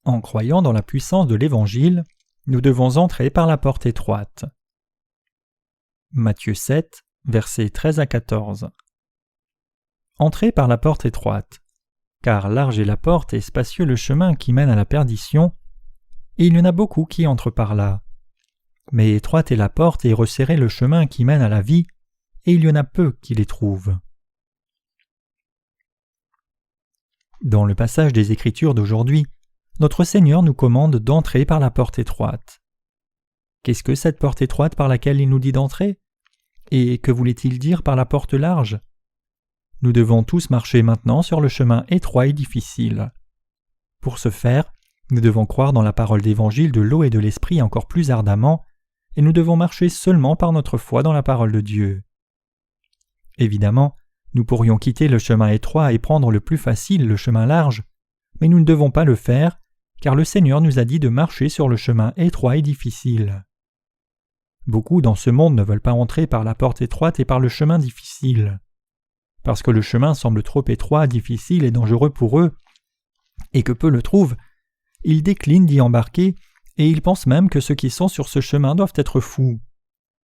En croyant dans la puissance de l'Évangile, nous devons entrer par la porte étroite. Matthieu 7, versets 13 à 14. Entrez par la porte étroite, car large est la porte et spacieux le chemin qui mène à la perdition, et il y en a beaucoup qui entrent par là. Mais étroite est la porte et resserré le chemin qui mène à la vie, et il y en a peu qui les trouvent. Dans le passage des Écritures d'aujourd'hui, notre Seigneur nous commande d'entrer par la porte étroite. Qu'est-ce que cette porte étroite par laquelle il nous dit d'entrer? Et que voulait-il dire par la porte large? Nous devons tous marcher maintenant sur le chemin étroit et difficile. Pour ce faire, nous devons croire dans la parole d'Évangile de l'eau et de l'Esprit encore plus ardemment, et nous devons marcher seulement par notre foi dans la parole de Dieu. Évidemment, nous pourrions quitter le chemin étroit et prendre le plus facile, le chemin large, mais nous ne devons pas le faire, car le Seigneur nous a dit de marcher sur le chemin étroit et difficile. Beaucoup dans ce monde ne veulent pas entrer par la porte étroite et par le chemin difficile. Parce que le chemin semble trop étroit, difficile et dangereux pour eux, et que peu le trouvent, ils déclinent d'y embarquer et ils pensent même que ceux qui sont sur ce chemin doivent être fous.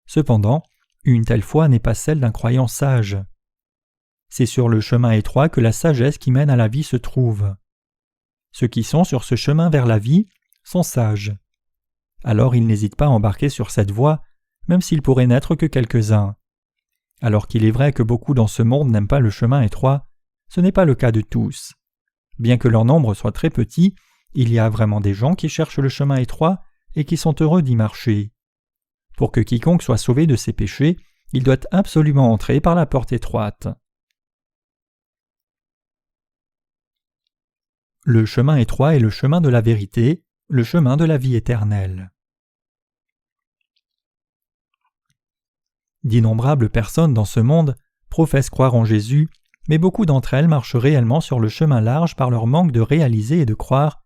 Cependant, une telle foi n'est pas celle d'un croyant sage. C'est sur le chemin étroit que la sagesse qui mène à la vie se trouve. Ceux qui sont sur ce chemin vers la vie sont sages. Alors ils n'hésitent pas à embarquer sur cette voie, même s'il pourrait n'être que quelques-uns. Alors qu'il est vrai que beaucoup dans ce monde n'aiment pas le chemin étroit, ce n'est pas le cas de tous. Bien que leur nombre soit très petit, il y a vraiment des gens qui cherchent le chemin étroit et qui sont heureux d'y marcher. Pour que quiconque soit sauvé de ses péchés, il doit absolument entrer par la porte étroite. Le chemin étroit est le chemin de la vérité, le chemin de la vie éternelle. D'innombrables personnes dans ce monde professent croire en Jésus, mais beaucoup d'entre elles marchent réellement sur le chemin large par leur manque de réaliser et de croire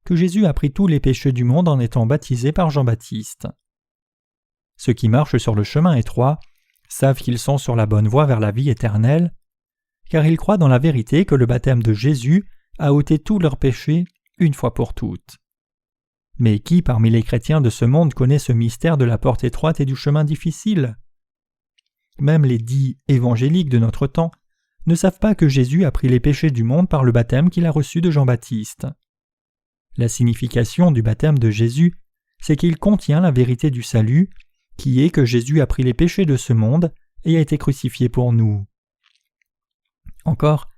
que Jésus a pris tous les péchés du monde en étant baptisé par Jean-Baptiste. Ceux qui marchent sur le chemin étroit savent qu'ils sont sur la bonne voie vers la vie éternelle, car ils croient dans la vérité que le baptême de Jésus a ôté tous leurs péchés une fois pour toutes. Mais qui parmi les chrétiens de ce monde connaît ce mystère de la porte étroite et du chemin difficile? Même les dits évangéliques de notre temps ne savent pas que Jésus a pris les péchés du monde par le baptême qu'il a reçu de Jean-Baptiste. La signification du baptême de Jésus, c'est qu'il contient la vérité du salut, qui est que Jésus a pris les péchés de ce monde et a été crucifié pour nous. Encore,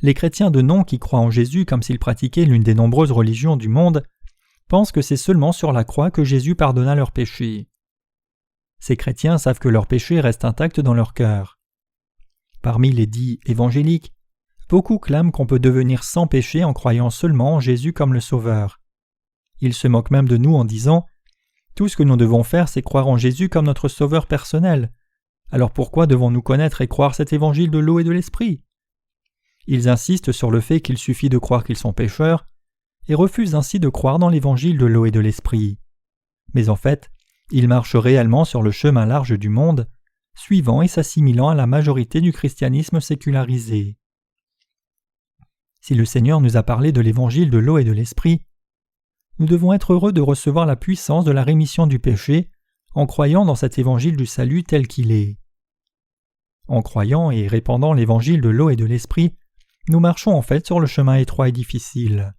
les chrétiens de nom qui croient en Jésus comme s'ils pratiquaient l'une des nombreuses religions du monde pensent que c'est seulement sur la croix que Jésus pardonna leurs péchés. Ces chrétiens savent que leurs péchés restent intacts dans leur cœur. Parmi les dits évangéliques, beaucoup clament qu'on peut devenir sans péché en croyant seulement en Jésus comme le Sauveur. Ils se moquent même de nous en disant « Tout ce que nous devons faire, c'est croire en Jésus comme notre Sauveur personnel. Alors pourquoi devons-nous connaître et croire cet évangile de l'eau et de l'esprit ?» Ils insistent sur le fait qu'il suffit de croire qu'ils sont pécheurs et refusent ainsi de croire dans l'évangile de l'eau et de l'esprit. Mais en fait, ils marchent réellement sur le chemin large du monde, suivant et s'assimilant à la majorité du christianisme sécularisé. Si le Seigneur nous a parlé de l'évangile de l'eau et de l'esprit, nous devons être heureux de recevoir la puissance de la rémission du péché en croyant dans cet évangile du salut tel qu'il est. En croyant et répandant l'évangile de l'eau et de l'esprit, nous marchons en fait sur le chemin étroit et difficile.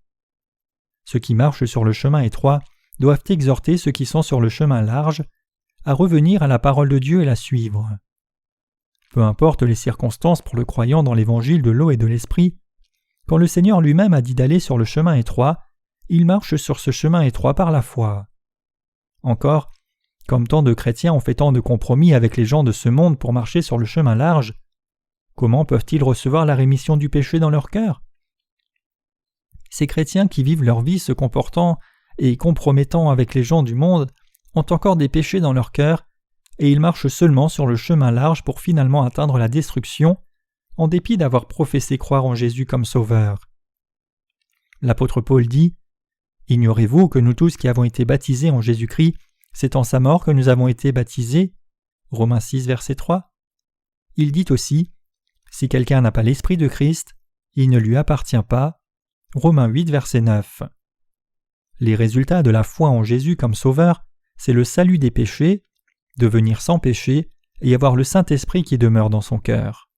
Ceux qui marchent sur le chemin étroit doivent exhorter ceux qui sont sur le chemin large à revenir à la parole de Dieu et la suivre. Peu importe les circonstances pour le croyant dans l'évangile de l'eau et de l'esprit, quand le Seigneur lui-même a dit d'aller sur le chemin étroit, il marche sur ce chemin étroit par la foi. Encore, comme tant de chrétiens ont fait tant de compromis avec les gens de ce monde pour marcher sur le chemin large, comment peuvent-ils recevoir la rémission du péché dans leur cœur? Ces chrétiens qui vivent leur vie se comportant et compromettant avec les gens du monde ont encore des péchés dans leur cœur et ils marchent seulement sur le chemin large pour finalement atteindre la destruction en dépit d'avoir professé croire en Jésus comme Sauveur. L'apôtre Paul dit « Ignorez-vous que nous tous qui avons été baptisés en Jésus-Christ, c'est en sa mort que nous avons été baptisés » Romains 6, verset 3. Il dit aussi « Si quelqu'un n'a pas l'Esprit de Christ, il ne lui appartient pas » Romains 8, verset 9. Les résultats de la foi en Jésus comme Sauveur, c'est le salut des péchés, devenir sans péché et avoir le Saint-Esprit qui demeure dans son cœur.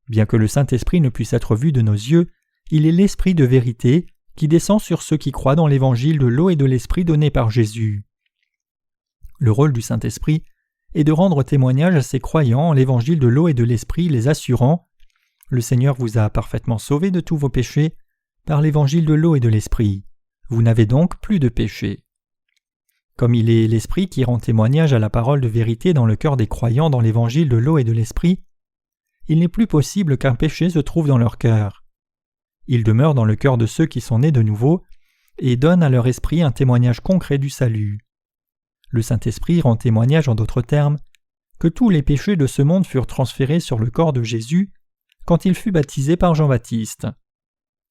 Bien que le Saint-Esprit ne puisse être vu de nos yeux, il est l'Esprit de vérité qui descend sur ceux qui croient dans l'évangile de l'eau et de l'Esprit donné par Jésus. Le rôle du Saint-Esprit est de rendre témoignage à ses croyants en l'évangile de l'eau et de l'Esprit, les assurant « Le Seigneur vous a parfaitement sauvés de tous vos péchés par l'évangile de l'eau et de l'Esprit. Vous n'avez donc plus de péché. » Comme il est l'Esprit qui rend témoignage à la parole de vérité dans le cœur des croyants dans l'évangile de l'eau et de l'Esprit, il n'est plus possible qu'un péché se trouve dans leur cœur. Il demeure dans le cœur de ceux qui sont nés de nouveau et donne à leur esprit un témoignage concret du salut. Le Saint-Esprit rend témoignage en d'autres termes que tous les péchés de ce monde furent transférés sur le corps de Jésus quand il fut baptisé par Jean-Baptiste.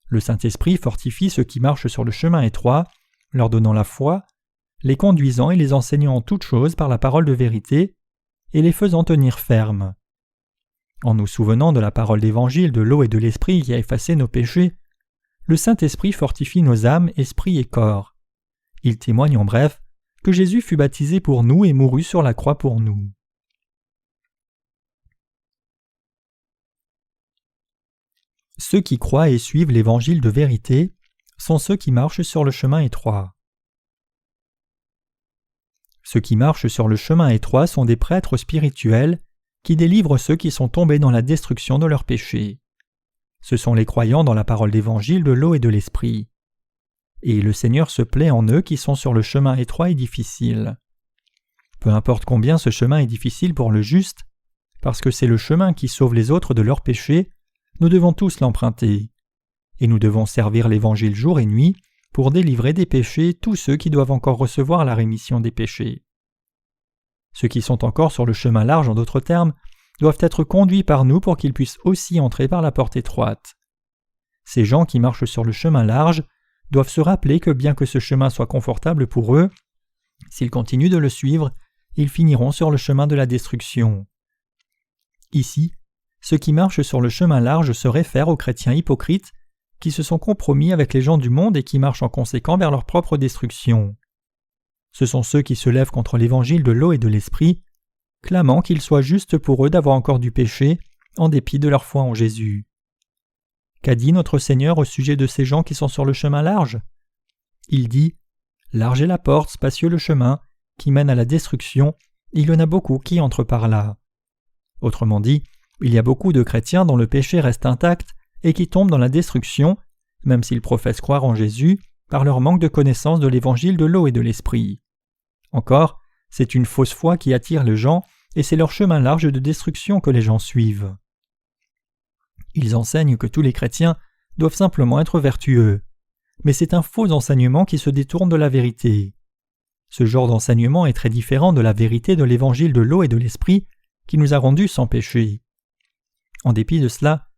Le Saint-Esprit fortifie ceux qui marchent sur le chemin étroit, leur donnant la foi, les conduisant et les enseignant en toutes choses par la parole de vérité, et les faisant tenir fermes. En nous souvenant de la parole d'évangile de l'eau et de l'Esprit qui a effacé nos péchés, le Saint-Esprit fortifie nos âmes, esprit et corps. Il témoigne en bref que Jésus fut baptisé pour nous et mourut sur la croix pour nous. Ceux qui croient et suivent l'évangile de vérité sont ceux qui marchent sur le chemin étroit. Ceux qui marchent sur le chemin étroit sont des prêtres spirituels qui délivrent ceux qui sont tombés dans la destruction de leurs péchés. Ce sont les croyants dans la parole d'évangile de l'eau et de l'Esprit. Et le Seigneur se plaît en eux qui sont sur le chemin étroit et difficile. Peu importe combien ce chemin est difficile pour le juste, parce que c'est le chemin qui sauve les autres de leurs péchés, nous devons tous l'emprunter. Et nous devons servir l'Évangile jour et nuit pour délivrer des péchés tous ceux qui doivent encore recevoir la rémission des péchés. Ceux qui sont encore sur le chemin large, en d'autres termes, doivent être conduits par nous pour qu'ils puissent aussi entrer par la porte étroite. Ces gens qui marchent sur le chemin large doivent se rappeler que bien que ce chemin soit confortable pour eux, s'ils continuent de le suivre, ils finiront sur le chemin de la destruction. Ici, ceux qui marchent sur le chemin large se réfèrent aux chrétiens hypocrites qui se sont compromis avec les gens du monde et qui marchent en conséquent vers leur propre destruction. Ce sont ceux qui se lèvent contre l'évangile de l'eau et de l'Esprit, clamant qu'il soit juste pour eux d'avoir encore du péché, en dépit de leur foi en Jésus. Qu'a dit notre Seigneur au sujet de ces gens qui sont sur le chemin large ? Il dit « Large est la porte, spacieux le chemin, qui mène à la destruction, il y en a beaucoup qui entrent par là. » Autrement dit, il y a beaucoup de chrétiens dont le péché reste intact et qui tombent dans la destruction, même s'ils professent croire en Jésus, par leur manque de connaissance de l'évangile de l'eau et de l'Esprit. Encore, c'est une fausse foi qui attire les gens et c'est leur chemin large de destruction que les gens suivent. Ils enseignent que tous les chrétiens doivent simplement être vertueux, mais c'est un faux enseignement qui se détourne de la vérité. Ce genre d'enseignement est très différent de la vérité de l'évangile de l'eau et de l'Esprit qui nous a rendus sans péché. En dépit de cela,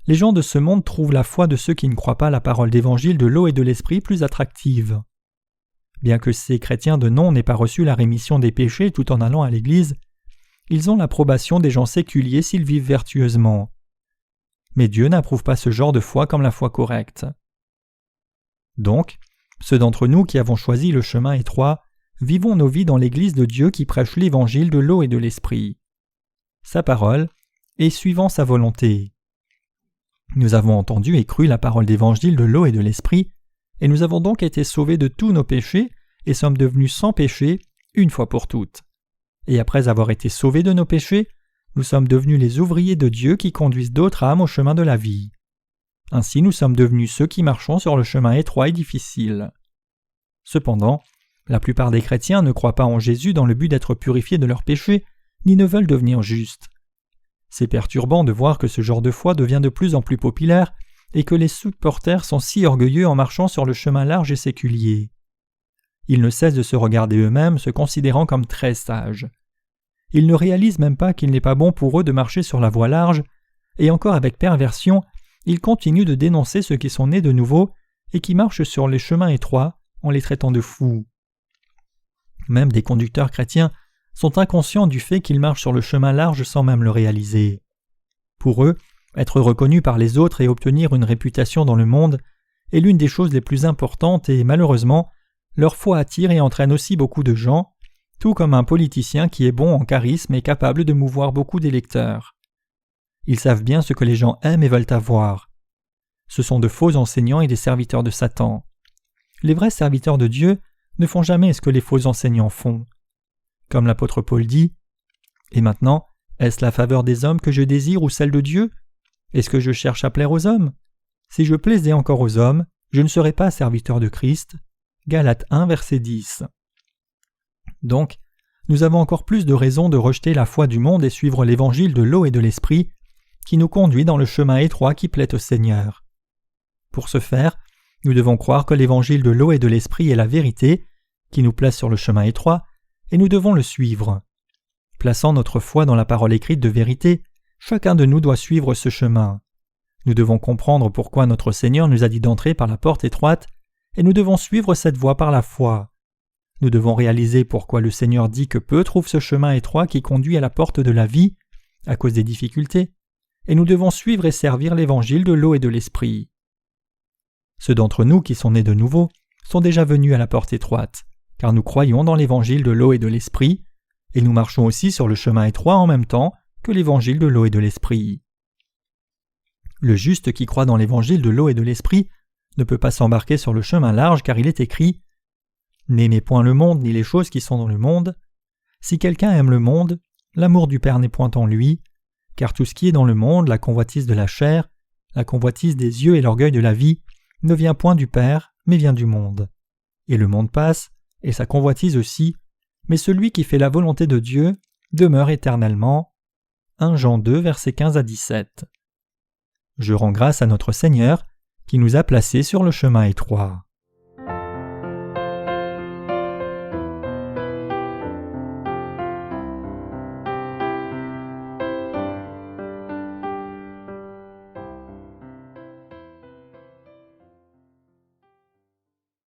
les gens de ce monde trouvent la foi de ceux qui ne croient pas la parole d'évangile de l'eau et de l'Esprit plus attractive. Bien que ces chrétiens de nom n'aient pas reçu la rémission des péchés tout en allant à l'église, ils ont l'approbation des gens séculiers s'ils vivent vertueusement. Mais Dieu n'approuve pas ce genre de foi comme la foi correcte. Donc, ceux d'entre nous qui avons choisi le chemin étroit, vivons nos vies dans l'église de Dieu qui prêche l'évangile de l'eau et de l'Esprit. Sa parole, et suivant sa volonté. Nous avons entendu et cru la parole d'évangile de l'eau et de l'Esprit, et nous avons donc été sauvés de tous nos péchés et sommes devenus sans péché une fois pour toutes. Et après avoir été sauvés de nos péchés, nous sommes devenus les ouvriers de Dieu qui conduisent d'autres âmes au chemin de la vie. Ainsi nous sommes devenus ceux qui marchons sur le chemin étroit et difficile. Cependant, la plupart des chrétiens ne croient pas en Jésus dans le but d'être purifiés de leurs péchés, ni ne veulent devenir justes. C'est perturbant de voir que ce genre de foi devient de plus en plus populaire et que les supporters sont si orgueilleux en marchant sur le chemin large et séculier. Ils ne cessent de se regarder eux-mêmes, se considérant comme très sages. Ils ne réalisent même pas qu'il n'est pas bon pour eux de marcher sur la voie large, et encore avec perversion, ils continuent de dénoncer ceux qui sont nés de nouveau et qui marchent sur les chemins étroits en les traitant de fous. Même des conducteurs chrétiens sont inconscients du fait qu'ils marchent sur le chemin large sans même le réaliser. Pour eux, être reconnu par les autres et obtenir une réputation dans le monde est l'une des choses les plus importantes et malheureusement, leur foi attire et entraîne aussi beaucoup de gens, tout comme un politicien qui est bon en charisme et capable de mouvoir beaucoup d'électeurs. Ils savent bien ce que les gens aiment et veulent avoir. Ce sont de faux enseignants et des serviteurs de Satan. Les vrais serviteurs de Dieu ne font jamais ce que les faux enseignants font. Comme l'apôtre Paul dit, « Et maintenant, est-ce la faveur des hommes que je désire ou celle de Dieu? Est-ce que je cherche à plaire aux hommes? Si je plaisais encore aux hommes, je ne serais pas serviteur de Christ. » Galates 1, verset 10. Donc, nous avons encore plus de raisons de rejeter la foi du monde et suivre l'évangile de l'eau et de l'esprit qui nous conduit dans le chemin étroit qui plaît au Seigneur. Pour ce faire, nous devons croire que l'évangile de l'eau et de l'esprit est la vérité qui nous place sur le chemin étroit et nous devons le suivre. Plaçant notre foi dans la parole écrite de vérité, chacun de nous doit suivre ce chemin. Nous devons comprendre pourquoi notre Seigneur nous a dit d'entrer par la porte étroite et nous devons suivre cette voie par la foi. Nous devons réaliser pourquoi le Seigneur dit que peu trouvent ce chemin étroit qui conduit à la porte de la vie, à cause des difficultés, et nous devons suivre et servir l'évangile de l'eau et de l'esprit. Ceux d'entre nous qui sont nés de nouveau sont déjà venus à la porte étroite, car nous croyons dans l'évangile de l'eau et de l'esprit, et nous marchons aussi sur le chemin étroit en même temps que l'évangile de l'eau et de l'esprit. Le juste qui croit dans l'évangile de l'eau et de l'esprit ne peut pas s'embarquer sur le chemin large car il est écrit « N'aimez point le monde ni les choses qui sont dans le monde. Si quelqu'un aime le monde, l'amour du Père n'est point en lui, car tout ce qui est dans le monde, la convoitise de la chair, la convoitise des yeux et l'orgueil de la vie, ne vient point du Père, mais vient du monde. Et le monde passe, et sa convoitise aussi, mais celui qui fait la volonté de Dieu demeure éternellement. » 1 Jean 2, versets 15 à 17. Je rends grâce à notre Seigneur qui nous a placés sur le chemin étroit.